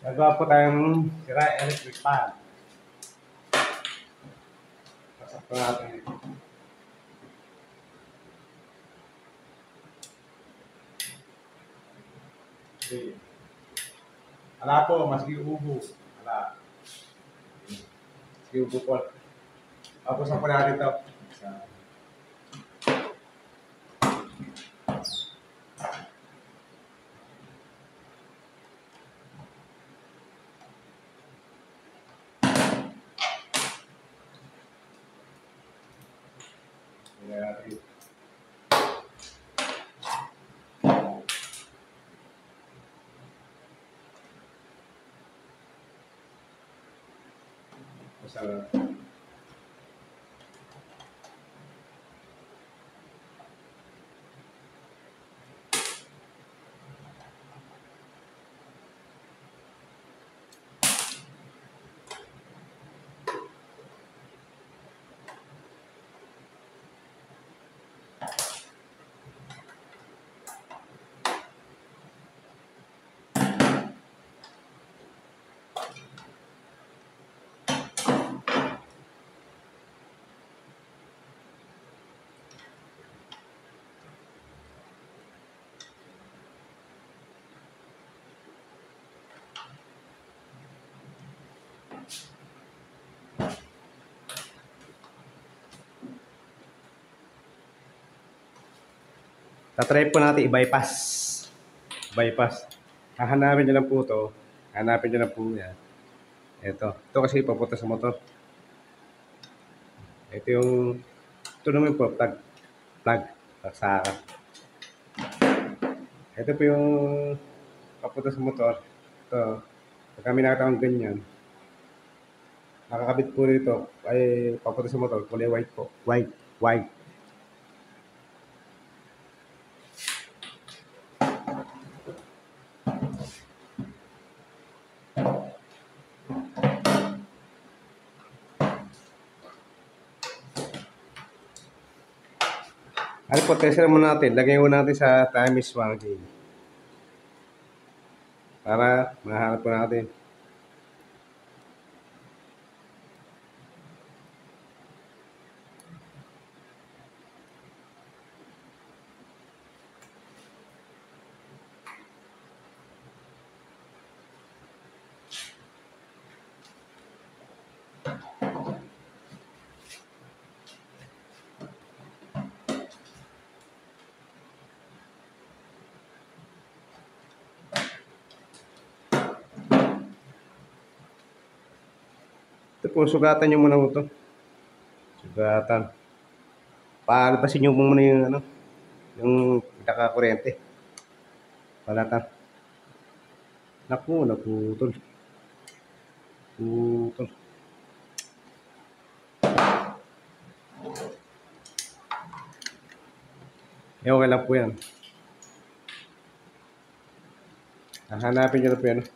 Nagawa po tayong sira electric fan. Pasok po natin. Okay. Wala po, maski ubo. Wala. Maski ubo po. Tapos po natin ito. Natin. Masarap. Tatry po natin i-bypass. Bypass. Hahanapin nyo lang po ito. Hanapin nyo lang po yan. Ito. Ito kasi papunta sa motor. Ito yung, ito naman po, plug. Sa ito po yung papunta sa motor. Ito. Pag kami nakatawang ganyan, nakakabit po rito ay papunta sa motor. Kulay white po. White. Ano po, tester muna natin. Lagay mo natin sa times 1 game. Para mahanap po natin. Ito po, sugatan nyo muna ito. Sugatan. Paalapasin nyo muna yung ano, yung pinaka-kuryente. Palatan. Naputol. Putol. Okay lang po yan. Hahanapin nyo na po yan.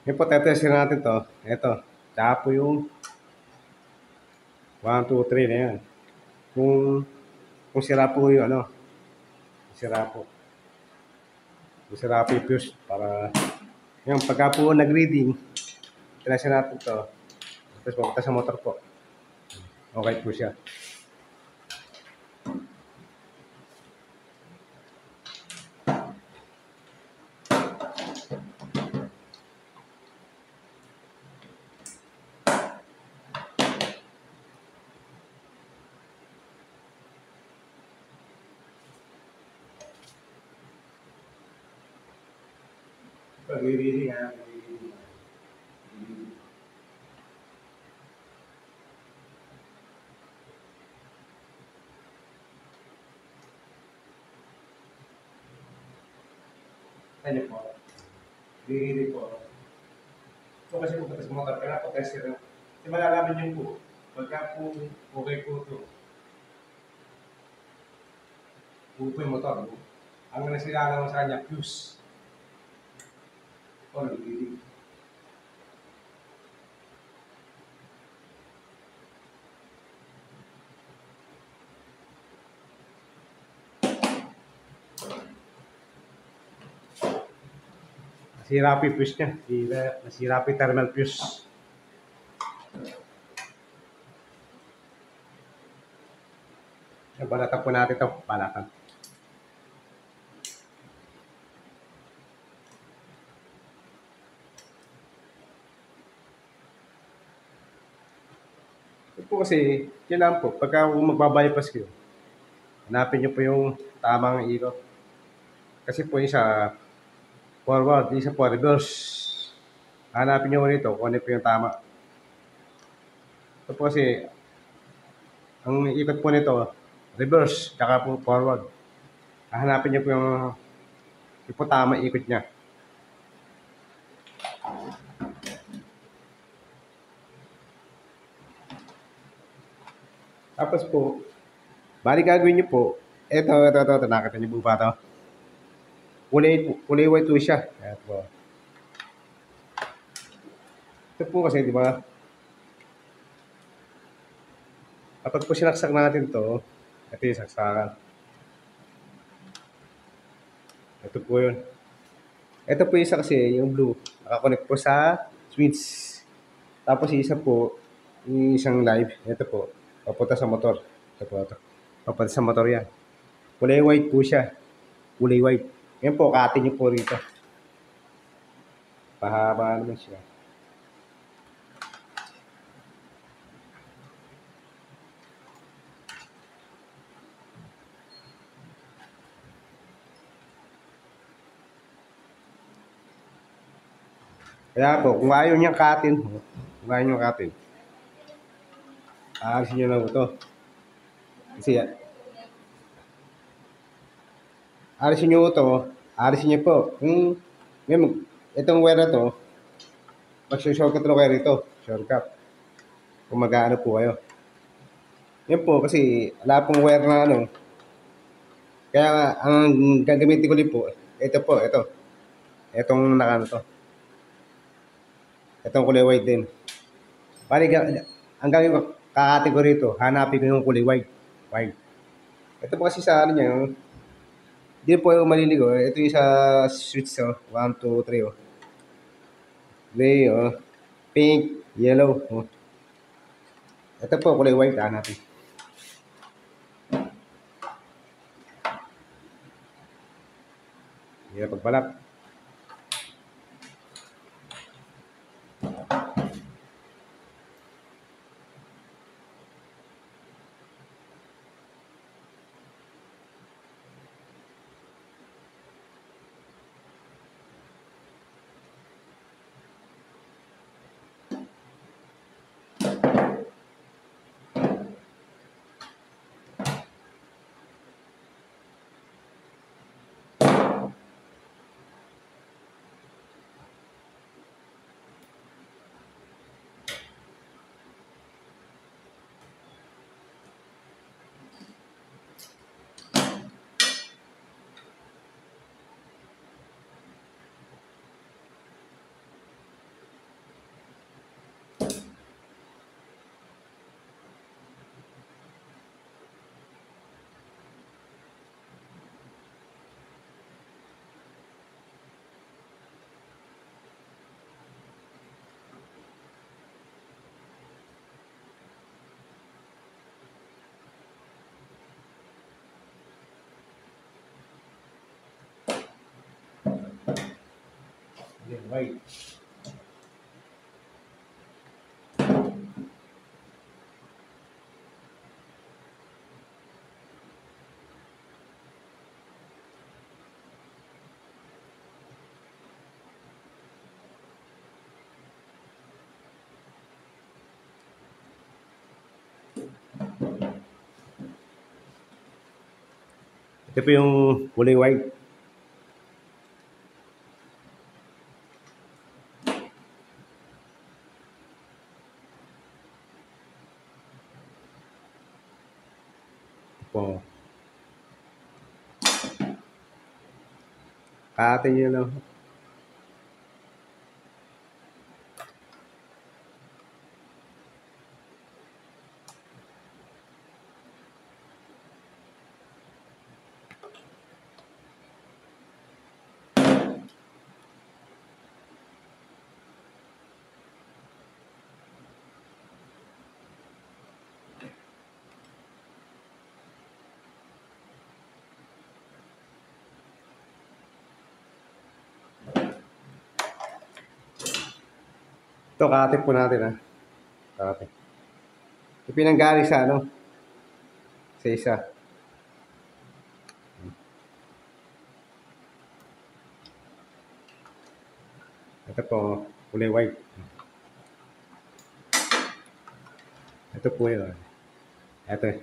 Yung po, tetestin natin to. Ito. Tsaka po yung 1, 2, 3 na yan. Kung sira po yung ano. Sira po. Kung sira po yung fuse. Para, yung pagka po nag-reading, tetestin natin to. Tapos papunta sa motor po. Okay po siya. Pag-reading ha. Ano po? Hindi po. So kasi kung sa motor, kailangan po tester. Kasi malalaman niyo po, pagka po okay po ito, po yung motor. Ang nasira naman sa kanya, fuse. O, nagdidig. Nasira po yung fuse niya. Nasira po yung thermal fuse. Balatan po natin ito. Balatan. Ito po kasi, kailangan po, pagka magbabypass kayo, hanapin niyo po yung tamang ikot. Kasi po yung sa forward, isa po reverse. Hanapin niyo rito kung ano po yung tama. Ito po kasi, ang ikot po nito, reverse, tsaka po forward. Hahanapin niyo po yung po tama ikot niya. Tapos po, bali gagawin niyo po, ito, nakita niyo po ba ito? Kulay white po siya. Ayan po. Ito po kasi, di ba? Kapag po sinaksak natin to, ito yung saksakan. Ito po yun. Ito po isa kasi, yung blue, nakakonect po sa switch. Tapos isa po, yung isang live, ito po, papunta sa motor. Ito po, ito. Papunta sa motor yan. Kulay white po siya. Kulay white. Yan po, katin niyo po rito. Pahaba naman siya. Kaya po, kung ayaw niyang katin, kung ayaw niyang katin, aalisin niyo lang ito. Kasi, alisin niyo ito, alisin niyo po. Itong wire na to, mag-shortcut lang kayo rito. Shortcut. Kung mag-aano po kayo. Yan po, kasi wala pong wire na ano. Kaya ang gagamitin ko din po, ito po, ito. Itong nakano to. Itong kulay white din. Bali, ang gagawin ko, kakati ko rito, hanapin ko yung kulay white. White. Ito po kasi sa ano niya, hindi po yung maliligo. Ito yung sa switch, oh. 1, 2, 3, oh. Gray, oh. Pink, yellow, oh. Ito po, kulay white, hanapin. Hirap pagbalap. White. Ito po yung kulay white. Kaatin nyo lang. Ito, kaatin po natin ha. Kaatin. Ito pinanggaling sa ano? Sa isa. Ito po, kulay white. Ito po yun. Ito eh.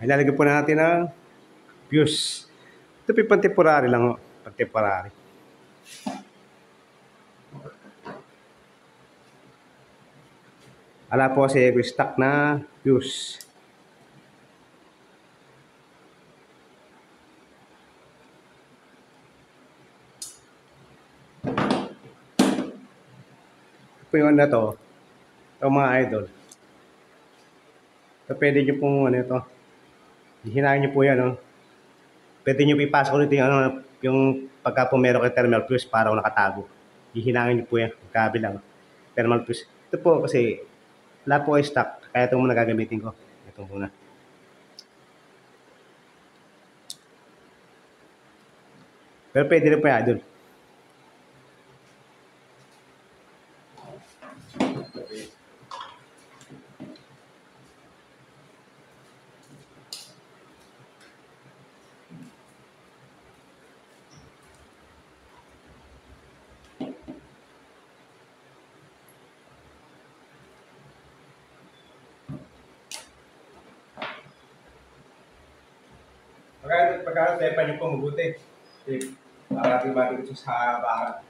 Ilalagay po natin ang fuse. Ito po pang-temporary lang. Pang-temporary. Ala po kasi stock na fuse. Ito po yung ano na to. Ito mga idol. So, pwede nyo pong ano ito. Hinahin nyo po yan. Oh. Pwede nyo ipasok ulit yung, ano, yung pagka po meron kayo thermal fuse para nakatago. Hihinangin nyo po yan. Kabilang thermal fuse. Ito po kasi wala po ay stock. Kaya ito muna gagamitin ko. Ito muna. Pero pwede rin po yan, idol. Pagka-tepan nyo po mabuti. Para di matik ito sa bahan.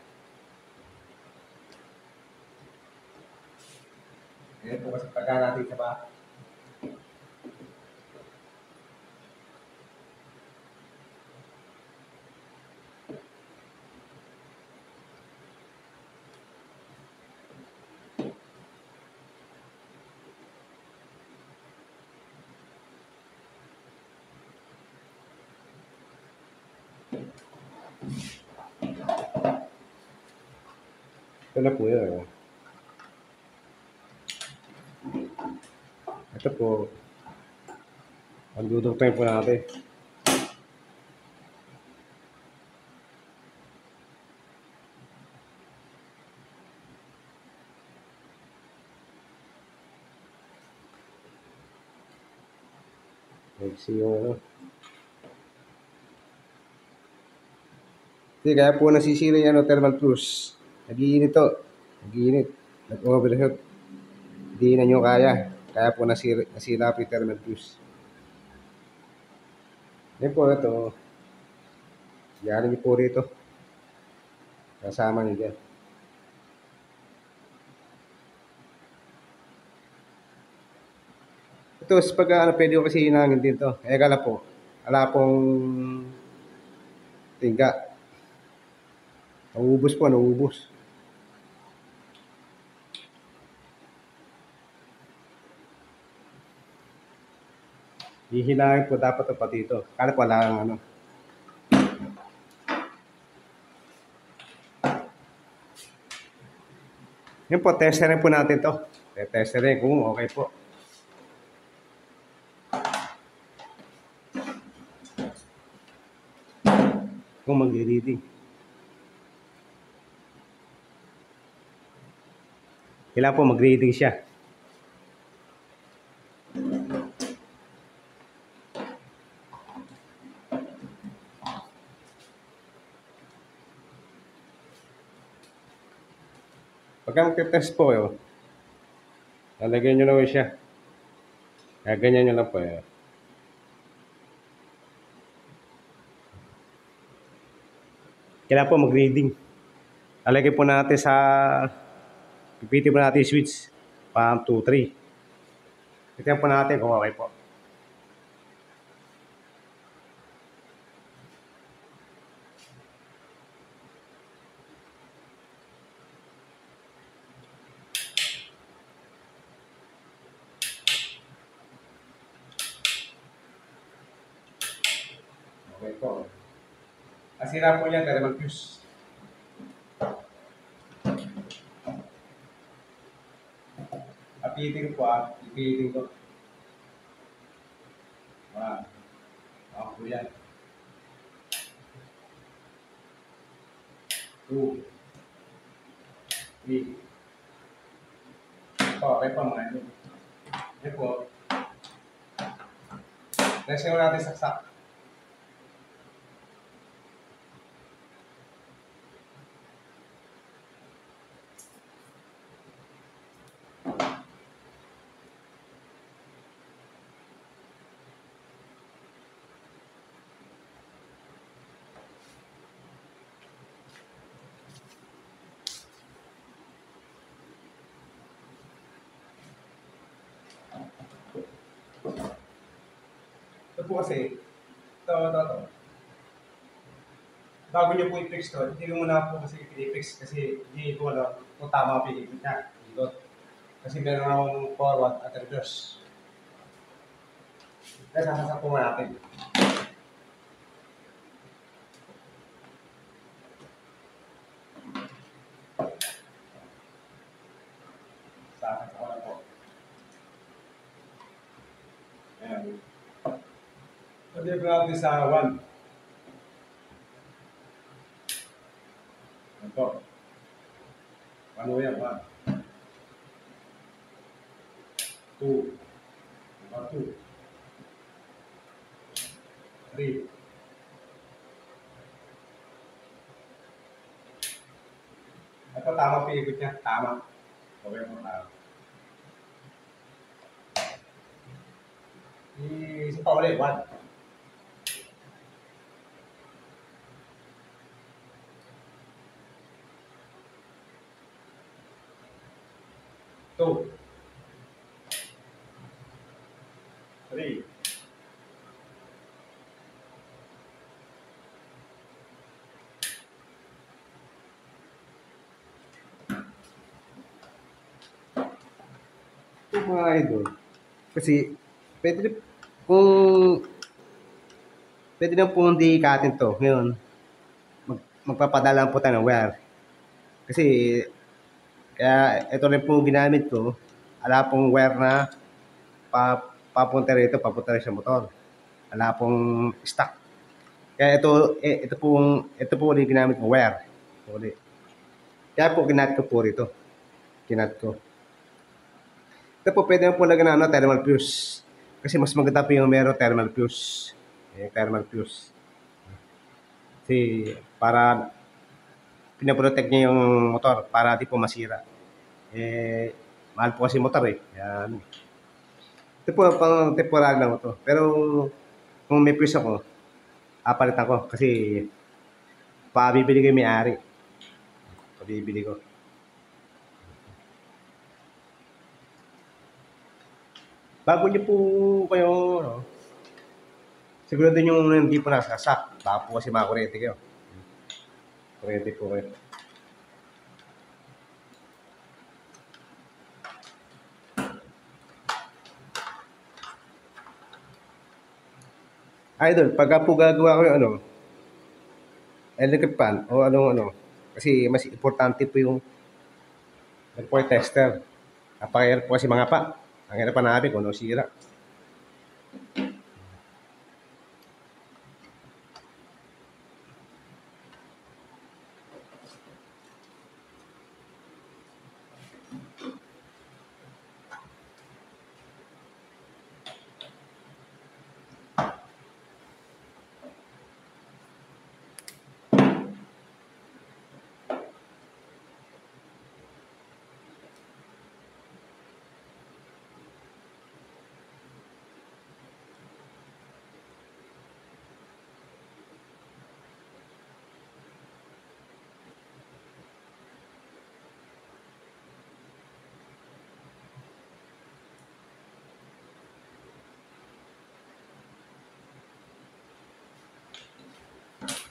Ayan po kasi pagka natin sa bahan. Ito na po yun. Ito po. Pagduduktayin po natin. Let's see yung ano. Hindi, kaya po nasisira yung ano, thermal fuse. Nag-iinit to. Nag-iinit. Nag-overheat. Hindi na nyo kaya. Kaya po nasira po yung thermal fuse. Yan po ito. Yan nyo po rito. Kasama nyo dyan. Ito, pag ano, pwede ko kasi hinangin din to. Eh, kala po. Wala pong tingga. Nauubos po, nauubos. Hihinangin po dapat ito pati ito. Kala po wala ang ano. Yan po, tester rin po natin to. Tester rin kung okay po. Kung magre-reading. Kailangan po mag-reading siya. Pagka mag-test po, lalagyan nyo naman siya. Kaya ganyan nyo lang po. Kailangan po mag-reading. Lalagay po natin sa, pipitin po natin yung switch. 1, 2, 3. Tignan po natin kung okay po. Okay po. Asira po yan, thermal fuse. Apitin ko ipitin ko. Ako po yan. 2, 3. Okay pa mga ito. Ito po. Lesson natin saksak. Ito po kasi, ito. Bago nyo po i-fix to, hindi mo na po kasi i-fix kasi hindi ko alam kung tama ang pinipit niya. Kasi meron akong forward at reverse. Kaya sasasak po natin. Sasasak ko na po. Ayan. Pwede po natin sa 1. Ito. 1 yan, 1. 2. 2. 3. Ito tama pinipit niya. Tama. Okay mo tama. Isa pa ulit. 1. 2. 3. 'Yung mga idol, kasi pwede kung pwede na po hindi ikatin 'to. Ngayon, magpapadala po tayo ng wire. Kasi kaya ito rin po ginamit ko, wala pong wire na papunta rito, papunta rin sa motor. Wala pong stock. Kaya ito po ulit ginamit ko wire. Ulit. Kaya po kinat ko po rito. Kinat ko. Ito po pwede na po lagyan ng thermal fuse. Kasi mas maganda po yung meron thermal fuse. Thermal fuse. Kasi para pinaprotect niya yung motor para di po masira. Mahal po kasi motor Yan. Ito po pang temporary lang ito. Pero kung may fuse ako, apalitan ko kasi pabibili ko yung may-ari. Pabibili ko. Bago niyo po kayo, sigurado nyo hindi po nasasak. Baka po kasi makakurente kayo. Kurente po kayo. Idol, pagka po gagawa ko yung electric fan o kasi mas importante po yung point tester. Napakahirap po kasi mga pa. Ang hirap pa namin kung ano sira.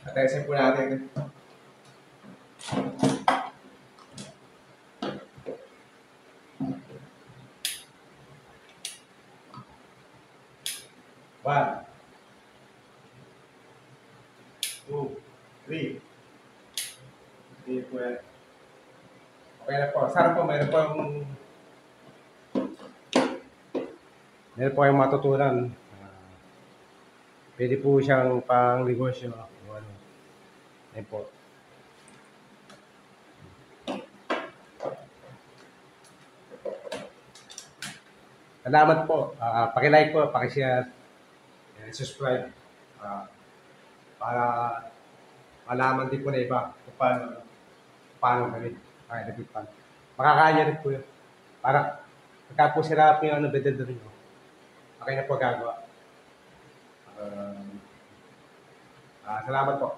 Atesin po natin. One, two, three. Hindi po yan. Okay na po. Sana po meron po kayong matutunan. Pwede po siyang pang negosyo. Ano. Ayun po. Salamat po. Paki-like po, paki-share, and subscribe. Para malaman din po na iba kung paano gawin. Okay, naging pan. Makakaya rin po yun. Para pagka po sila po yung vendor nyo, okay na po gagawa. Salamat po.